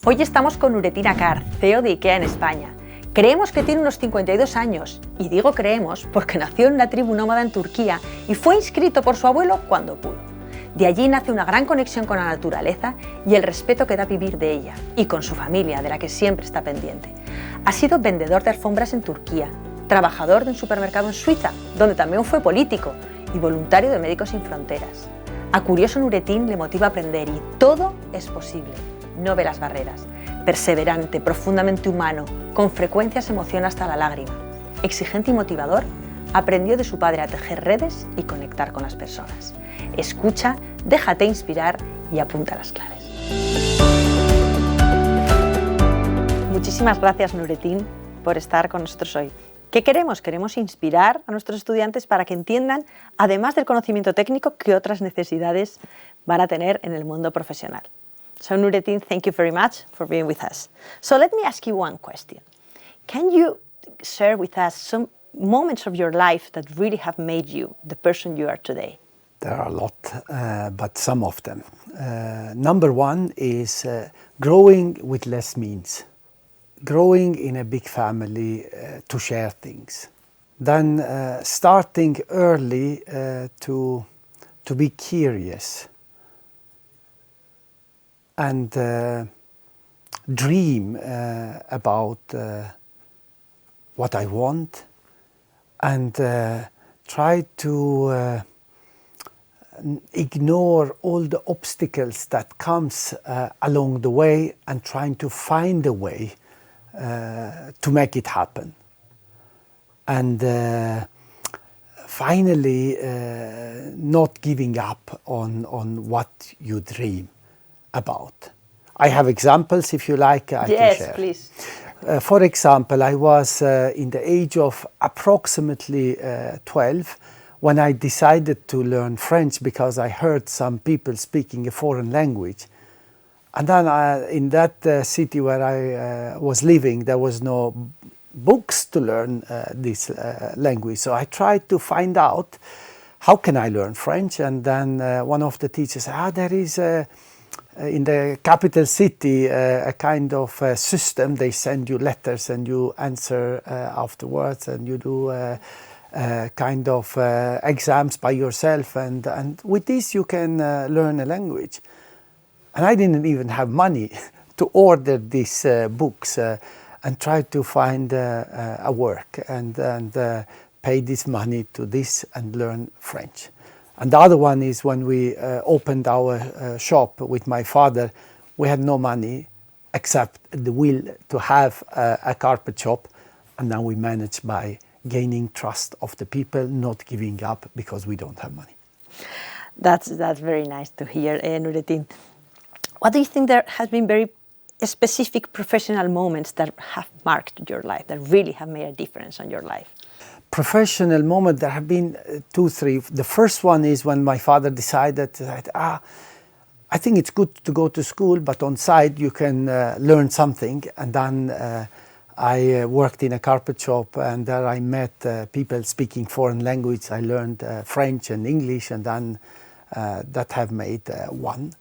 Hoy estamos con Nurettin Akar, CEO de IKEA en España. Creemos que tiene unos 52 años, y digo creemos porque nació en una tribu nómada en Turquía y fue inscrito por su abuelo cuando pudo. De allí nace una gran conexión con la naturaleza y el respeto que da vivir de ella, y con su familia, de la que siempre está pendiente. Ha sido vendedor de alfombras en Turquía, trabajador de un supermercado en Suiza, donde también fue político, y voluntario de Médicos Sin Fronteras. A curioso Nurettin le motiva a aprender y todo es posible. No ve las barreras. Perseverante, profundamente humano, con frecuencia se emociona hasta la lágrima. Exigente y motivador, aprendió de su padre a tejer redes y conectar con las personas. Escucha, déjate inspirar y apunta las claves. Muchísimas gracias, Nurettin, por estar con nosotros hoy. ¿Qué queremos? Queremos inspirar a nuestros estudiantes para que entiendan, además del conocimiento técnico, qué otras necesidades van a tener en el mundo profesional. So Nurettin, thank you very much for being with us. So let me ask you one question. Can you share with us some moments of your life that really have made you the person you are today? There are a lot, but some of them. Number one is growing with less means. Growing in a big family to share things. Then starting early to be curious. And dream about what I want, and try to ignore all the obstacles that comes along the way, and trying to find a way to make it happen. And finally, not giving up on what you dream about. I have examples, if you like, I can share. Yes, please. For example, I was in the age of approximately 12 when I decided to learn French because I heard some people speaking a foreign language. And then in that city where I was living, there was no books to learn this language. So I tried to find out how can I learn French. And then one of the teachers said, there is in the capital city a kind of system. They send you letters and you answer afterwards, and you do kind of exams by yourself, and with this you can learn a language. And I didn't even have money to order these books and try to find a work and pay this money to this and learn French. And the other one is when we opened our shop with my father, we had no money except the will to have a carpet shop. And now we manage by gaining trust of the people, not giving up because we don't have money. That's very nice to hear, Nurettin. What do you think there has been very specific professional moments that have marked your life, that really have made a difference on your life? Professional moment, there have been two, three. The first one is when my father decided that, I think it's good to go to school, but on side you can learn something. And then I worked in a carpet shop, and there I met people speaking foreign language. I learned French and English, and then that have made one.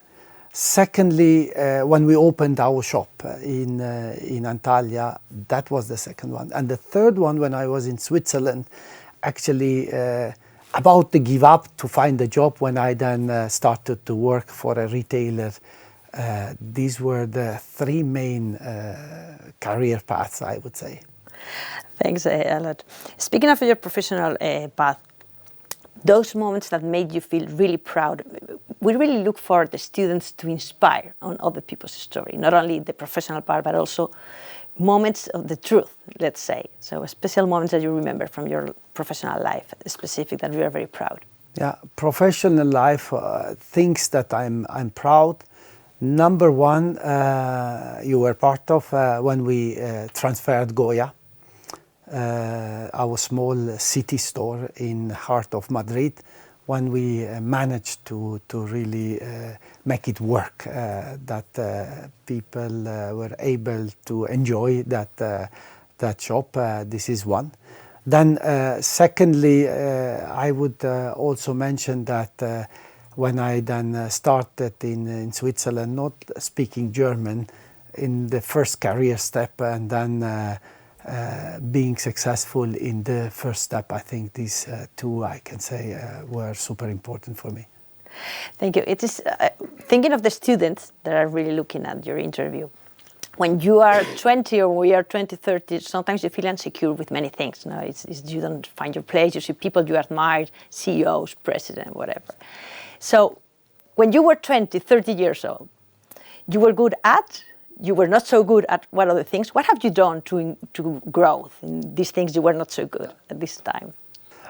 Secondly, when we opened our shop in Antalya, that was the second one. And the third one, when I was in Switzerland, actually about to give up to find a job when I then started to work for a retailer. These were the three main career paths, I would say. Thanks a lot. Speaking of your professional path, those moments that made you feel really proud, we really look for the students to inspire on other people's story, not only the professional part, but also moments of the truth, let's say. So special moments that you remember from your professional life, specific, that you are very proud. Yeah, professional life, things that I'm proud. Number one, you were part of when we transferred Goya, our small city store in heart of Madrid, when we managed to really make it work, that people were able to enjoy that shop. This is one. Then secondly, I would also mention that when I then started in Switzerland, not speaking German, in the first career step, and then being successful in the first step. I think these two, I can say, were super important for me. Thank you. It is thinking of the students that are really looking at your interview. When you are 20 or we are 20, 30, sometimes you feel insecure with many things. No, it's you don't find your place. You see people you admire, CEOs, president, whatever. So when you were 20, 30 years old, you were good at, you were not so good at what other things. What have you done to grow in these things you were not so good at this time?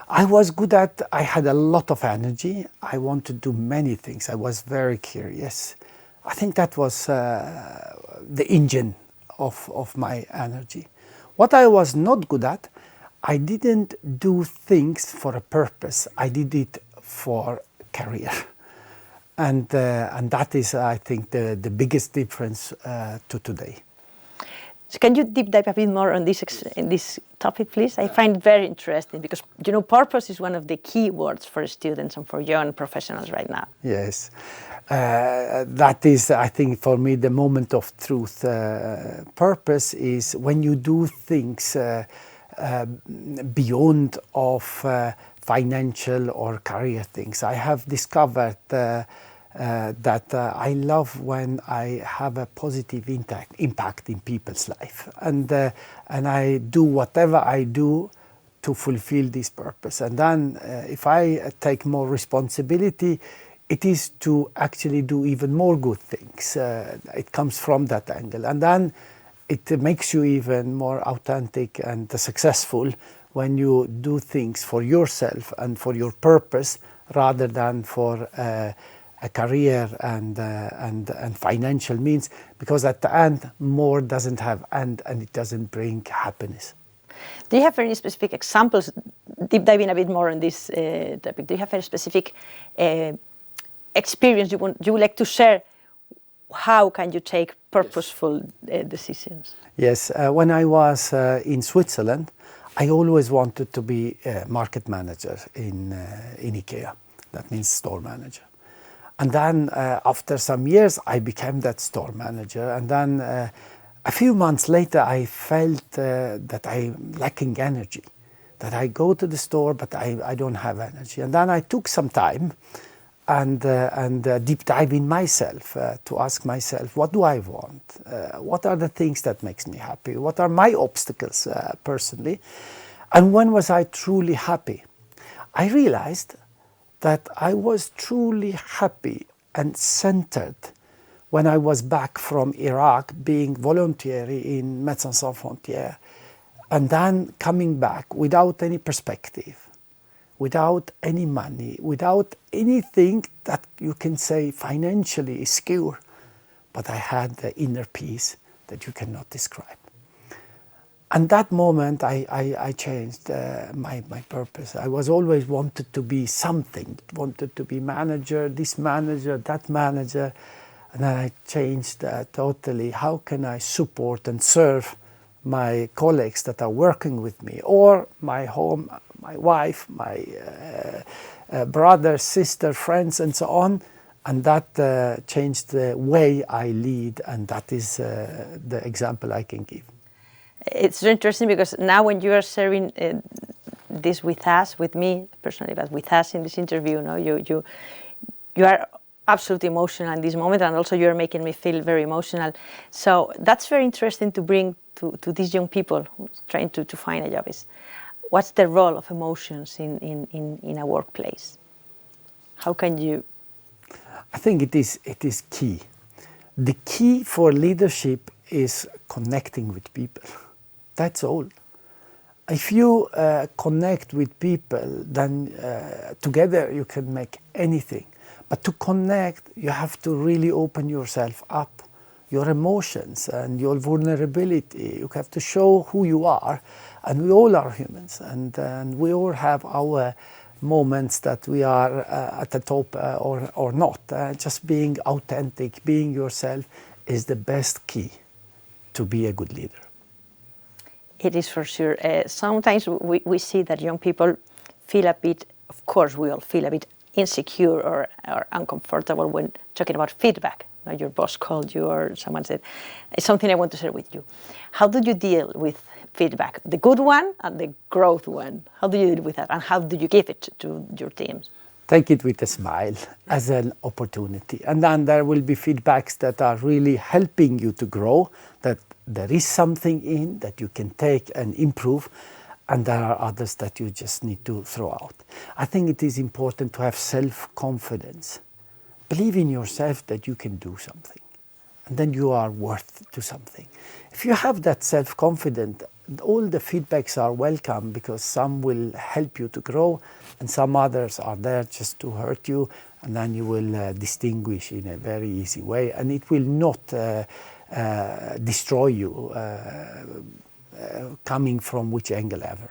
I was good at, I had a lot of energy. I wanted to do many things. I was very curious. I think that was the engine of my energy. What I was not good at, I didn't do things for a purpose. I did it for career. And that is, I think, the biggest difference to today. So can you deep dive a bit more on this topic, please? I find it very interesting because, you know, purpose is one of the key words for students and for young professionals right now. Yes. That is, I think, for me, the moment of truth. Purpose is when you do things beyond of financial or career things. I have discovered that I love when I have a positive impact in people's life, and I do whatever I do to fulfill this purpose. And then if I take more responsibility, it is to actually do even more good things. It comes from that angle, and then it makes you even more authentic and successful when you do things for yourself and for your purpose rather than for a career and financial means, because at the end more doesn't have end and it doesn't bring happiness. Do you have any specific examples, deep diving a bit more on this topic? Do you have any specific experience you would like to share? How can you take purposeful decisions? Yes, when I was in Switzerland, I always wanted to be a market manager in IKEA. That means store manager. And then after some years, I became that store manager. And then a few months later, I felt that I'm lacking energy, that I go to the store, but I don't have energy. And then I took some time and deep dive in myself to ask myself, what do I want? What are the things that makes me happy? What are my obstacles personally? And when was I truly happy? I realized that I was truly happy and centered when I was back from Iraq, being voluntary in Médecins Sans Frontières, and then coming back without any perspective, without any money, without anything that you can say financially is secure. But I had the inner peace that you cannot describe. And that moment, I changed my purpose. I was always wanted to be something, wanted to be manager, this manager, that manager. And then I changed totally. How can I support and serve my colleagues that are working with me, or my home, my wife, my brother, sister, friends, and so on. And that changed the way I lead, and that is the example I can give. It's very interesting because now when you are sharing this with us, with me personally, but with us in this interview, you are absolutely emotional in this moment, and also you're making me feel very emotional. So that's very interesting to bring to these young people trying to find a job. Is what's the role of emotions in a workplace? How can you? I think it is key. The key for leadership is connecting with people. That's all. If you connect with people, then together you can make anything. But to connect, you have to really open yourself up, your emotions and your vulnerability. You have to show who you are. And we all are humans, and we all have our moments that we are at the top or not. Just being authentic, being yourself is the best key to be a good leader. It is for sure. Sometimes we see that young people feel a bit, of course we all feel a bit insecure or uncomfortable when talking about feedback. like your boss called you or someone said, it's something I want to share with you. How do you deal with feedback, the good one and the growth one? How do you deal with that, and how do you give it to your teams? Take it with a smile as an opportunity. And then there will be feedbacks that are really helping you to grow, that there is something in that you can take and improve, and there are others that you just need to throw out. I think it is important to have self-confidence. Believe in yourself that you can do something, and then you are worth to something. If you have that self-confidence, all the feedbacks are welcome, because some will help you to grow and some others are there just to hurt you, and then you will distinguish in a very easy way, and it will not destroy you coming from which angle ever.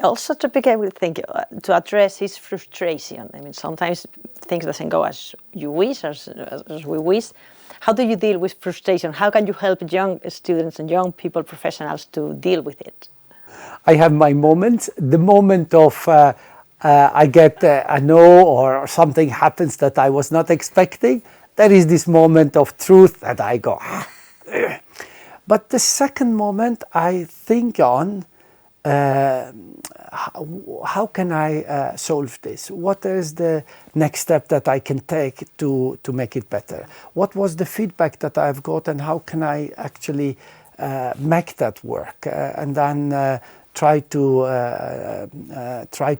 Also, topic I would think to address is frustration. I mean, sometimes things doesn't go as you wish, as we wish. How do you deal with frustration? How can you help young students and young people, professionals, to deal with it? I have my moments. The moment of I get a no, or something happens that I was not expecting, there is this moment of truth that I go, But the second moment I think on, how can I solve this? What is the next step that I can take to make it better? What was the feedback that I've got, and how can I actually make that work? And then try to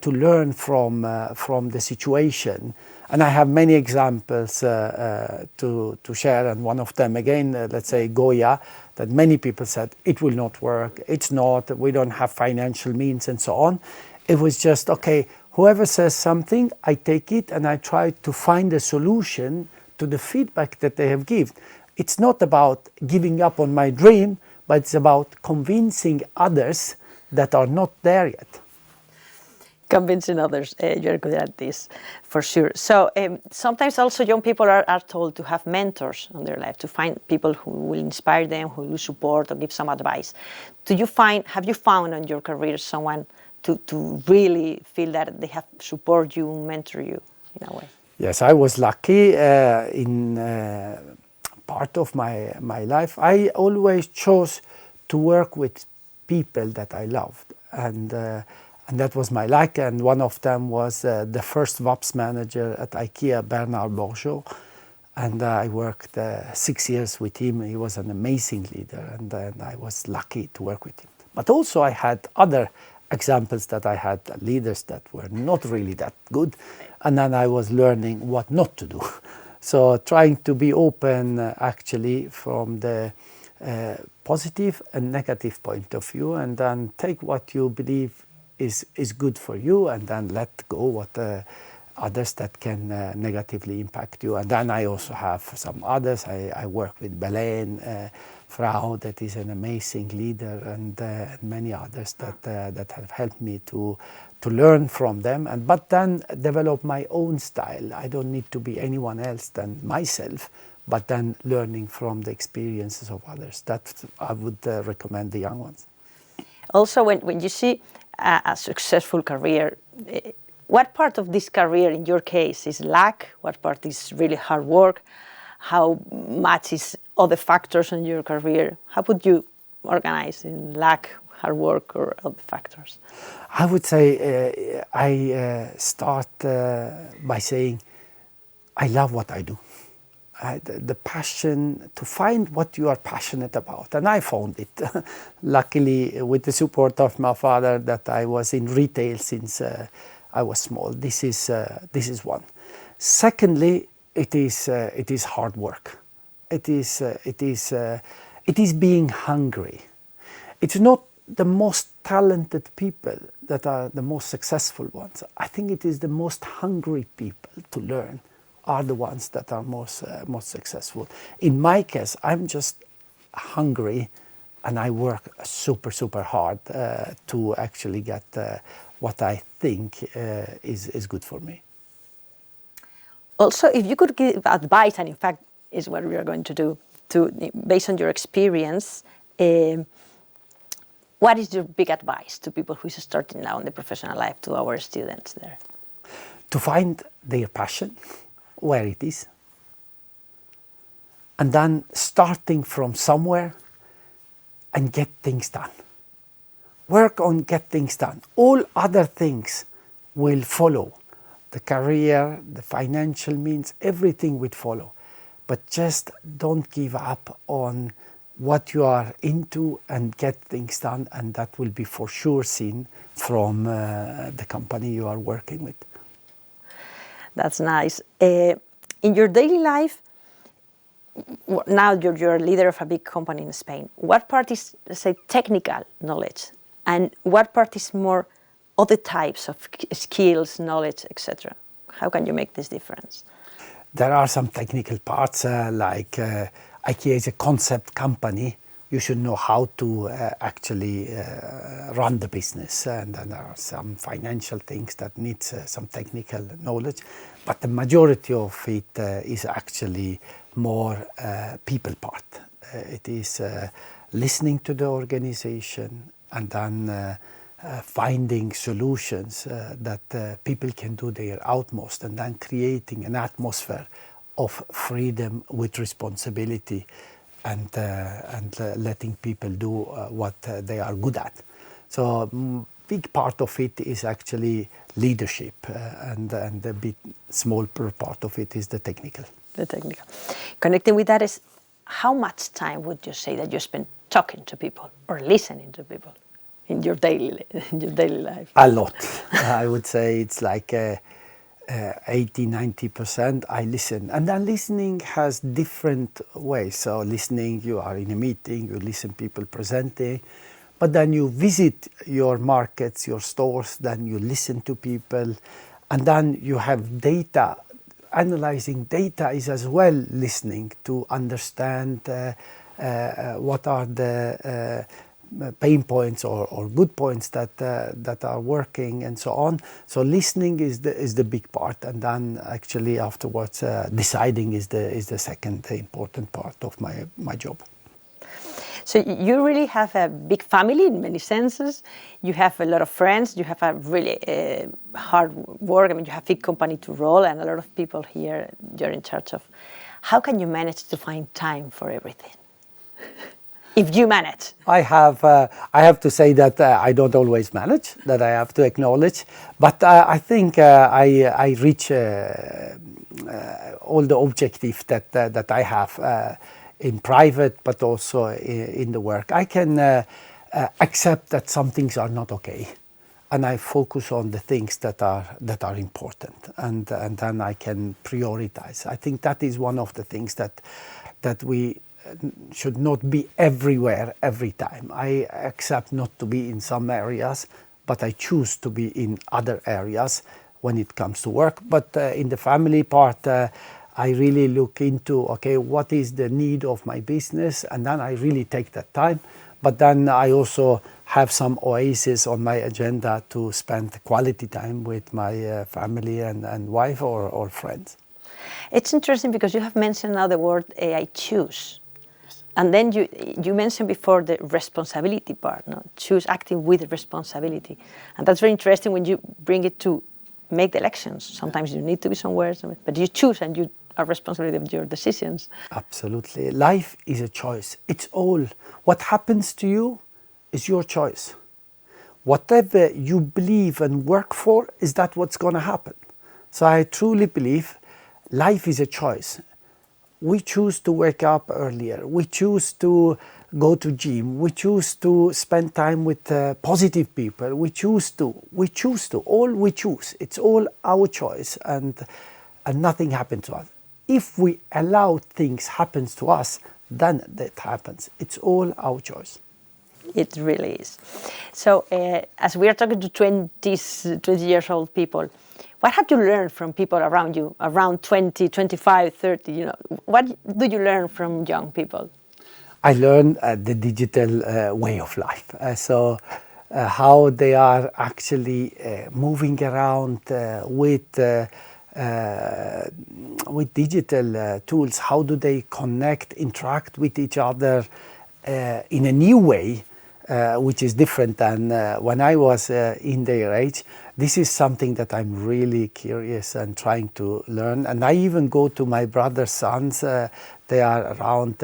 learn from the situation. And I have many examples to share, and one of them again, let's say Goya, that many people said it will not work, it's not, we don't have financial means and so on. It was just, okay, whoever says something, I take it and I try to find a solution to the feedback that they have given. It's not about giving up on my dream, but it's about convincing others that are not there yet. Convincing others, you're good at this, for sure. So sometimes also young people are told to have mentors in their life, to find people who will inspire them, who will support or give some advice. Have you found in your career someone to really feel that they have support you, mentor you in a way? Yes, I was lucky in part of my life. I always chose to work with people that I loved, and that was my luck. And one of them was the first VAPS manager at IKEA, Bernard Bourgeot, and I worked 6 years with him. He was an amazing leader, and I was lucky to work with him. But also I had other examples that I had leaders that were not really that good, and then I was learning what not to do. So trying to be open actually from the positive and negative point of view, and then take what you believe is good for you, and then let go what others that can negatively impact you. And then I also have some others. I work with Belen Frau, that is an amazing leader, and many others that have helped me to learn from them, but then develop my own style. I don't need to be anyone else than myself, but then learning from the experiences of others. That I would recommend the young ones. Also, when you see a successful career, what part of this career in your case is luck? What part is really hard work? How much is other factors in your career? How would you organize in luck, hard work, or other factors? I would say I start by saying I love what I do. The passion to find what you are passionate about, and I found it. Luckily, with the support of my father, that I was in retail since I was small. This is one. Secondly, it is hard work. It is being hungry. It's not the most talented people that are the most successful ones. I think it is the most hungry people to learn are the ones that are most successful. In my case, I'm just hungry, and I work super hard to actually get what I think is good for me. Also, if you could give advice, and in fact is what we are going to do, based on your experience, what is your big advice to people who are starting now in the professional life, to our students there? To find their passion, where it is, and then starting from somewhere and get things done. Work on get things done. All other things will follow. The career, the financial means, everything will follow. But just don't give up on what you are into and get things done, and that will be for sure seen from the company you are working with. That's nice. In your daily life, now you're a leader of a big company in Spain. What part is, let's say, technical knowledge, and what part is more other types of skills, knowledge, etc.? How can you make this difference? There are some technical parts, like IKEA is a concept company. You should know how to actually run the business, and then there are some financial things that need some technical knowledge, but the majority of it is actually more people part. It is listening to the organization and then finding solutions that people can do their utmost, and then creating an atmosphere of freedom with responsibility, and letting people do what they are good at. So big part of it is actually leadership, and a bit small part of it is the technical. The technical. Connecting with that is, how much time would you say that you spend talking to people or listening to people in your daily life? A lot. I would say it's like 80-90% I listen, and then listening has different ways. So listening, you are in a meeting, you listen people presenting, but then you visit your markets, your stores, then you listen to people, and then you have data. Analyzing data is as well listening to understand what are the pain points or good points that are working, and so on. So listening is the big part, and then actually afterwards deciding is the second important part of my job. So you really have a big family in many senses. You have a lot of friends. You have a really hard work. I mean, you have a big company to roll, and a lot of people here you're in charge of. How can you manage to find time for everything? If you manage. I have to say that I don't always manage, that I have to acknowledge, but I think I reach all the objectives that I have in private, but also in the work. I can accept that some things are not okay, and I focus on the things that are important, and then I can prioritize. I think that is one of the things that we should not be everywhere every time. I accept not to be in some areas, but I choose to be in other areas when it comes to work. But in the family part, I really look into, okay, what is the need of my business, and then I really take that time. But then I also have some oases on my agenda to spend quality time with my family and wife or friends. It's interesting because you have mentioned now the word I choose. And then you mentioned before the responsibility part, no? Choose acting with responsibility. And that's very interesting when you bring it to make the elections. Sometimes you need to be somewhere, but you choose and you are responsible of your decisions. Absolutely. Life is a choice. It's all. What happens to you is your choice. Whatever you believe and work for, is that what's going to happen. So I truly believe life is a choice. We choose to wake up earlier. We choose to go to gym. We choose to spend time with positive people. We choose to. All we choose. It's all our choice, and nothing happens to us. If we allow things happen to us, then that happens. It's all our choice. It really is. So as we are talking to 20 years old people, what have you learned from people around you, around 20, 25, 30? You know, what do you learn from young people? I learned the digital way of life. So how they are actually moving around with digital tools. How do they connect, interact with each other in a new way, which is different than when I was in their age. This is something that I'm really curious and trying to learn. And I even go to my brother's sons they are around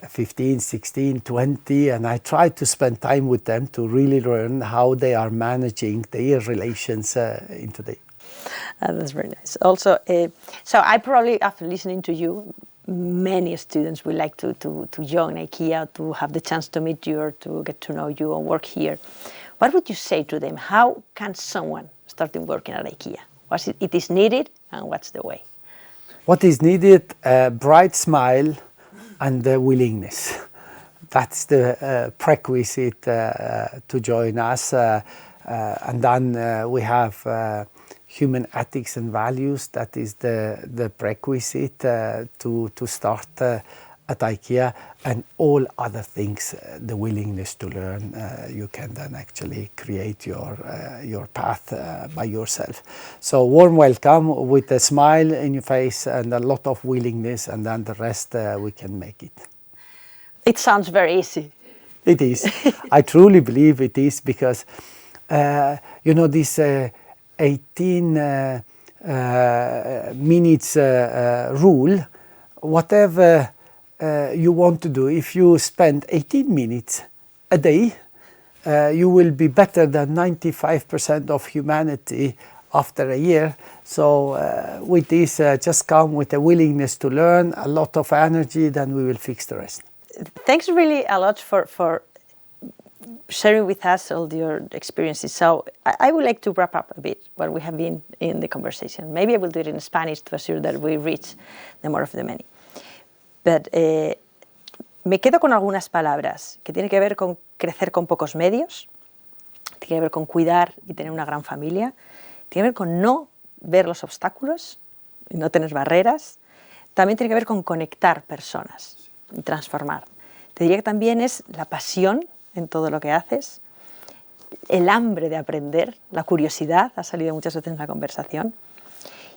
15, 16, 20, and I try to spend time with them to really learn how they are managing their relations in today. That's very nice. Also, so I probably, after listening to you, many students would like to join IKEA, to have the chance to meet you or to get to know you and work here. What would you say to them? How can someone start working at IKEA? What it is needed and what's the way? What is needed? A bright smile and the willingness. That's the prerequisite to join us. And then we have human ethics and values. That is the prerequisite to start at IKEA, and all other things, the willingness to learn. You can then actually create your path by yourself. So warm welcome with a smile in your face and a lot of willingness, and then the rest we can make it. It sounds very easy. It is. I truly believe it is, because this 18 minutes rule, whatever you want to do, if you spend 18 minutes a day, you will be better than 95% of humanity after a year. So with this, just come with a willingness to learn, a lot of energy, then we will fix the rest. Thanks really a lot for sharing with us all your experiences. So I would like to wrap up a bit what we have been in the conversation. Maybe I will do it in Spanish to assure that we reach the more of the many. But me quedo con algunas palabras que tienen que ver con crecer con pocos medios, tiene que ver con cuidar y tener una gran familia, tiene que ver con no ver los obstáculos y no tener barreras, también tiene que ver con conectar personas y transformar. Te diría que también es la pasión en todo lo que haces, el hambre de aprender, la curiosidad, ha salido muchas veces en la conversación.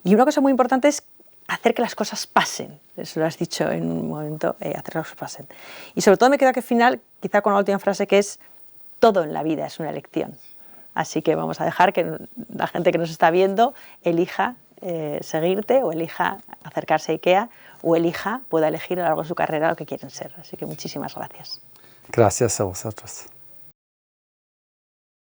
Y una cosa muy importante es hacer que las cosas pasen. Eso lo has dicho en un momento, hacer que las cosas pasen. Y sobre todo me queda que al final, quizá con la última frase, que es: todo en la vida es una elección. Así que vamos a dejar que la gente que nos está viendo elija seguirte, o elija acercarse a IKEA, o pueda elegir a lo largo de su carrera lo que quieren ser. Así que muchísimas gracias. Gracias a vosotros.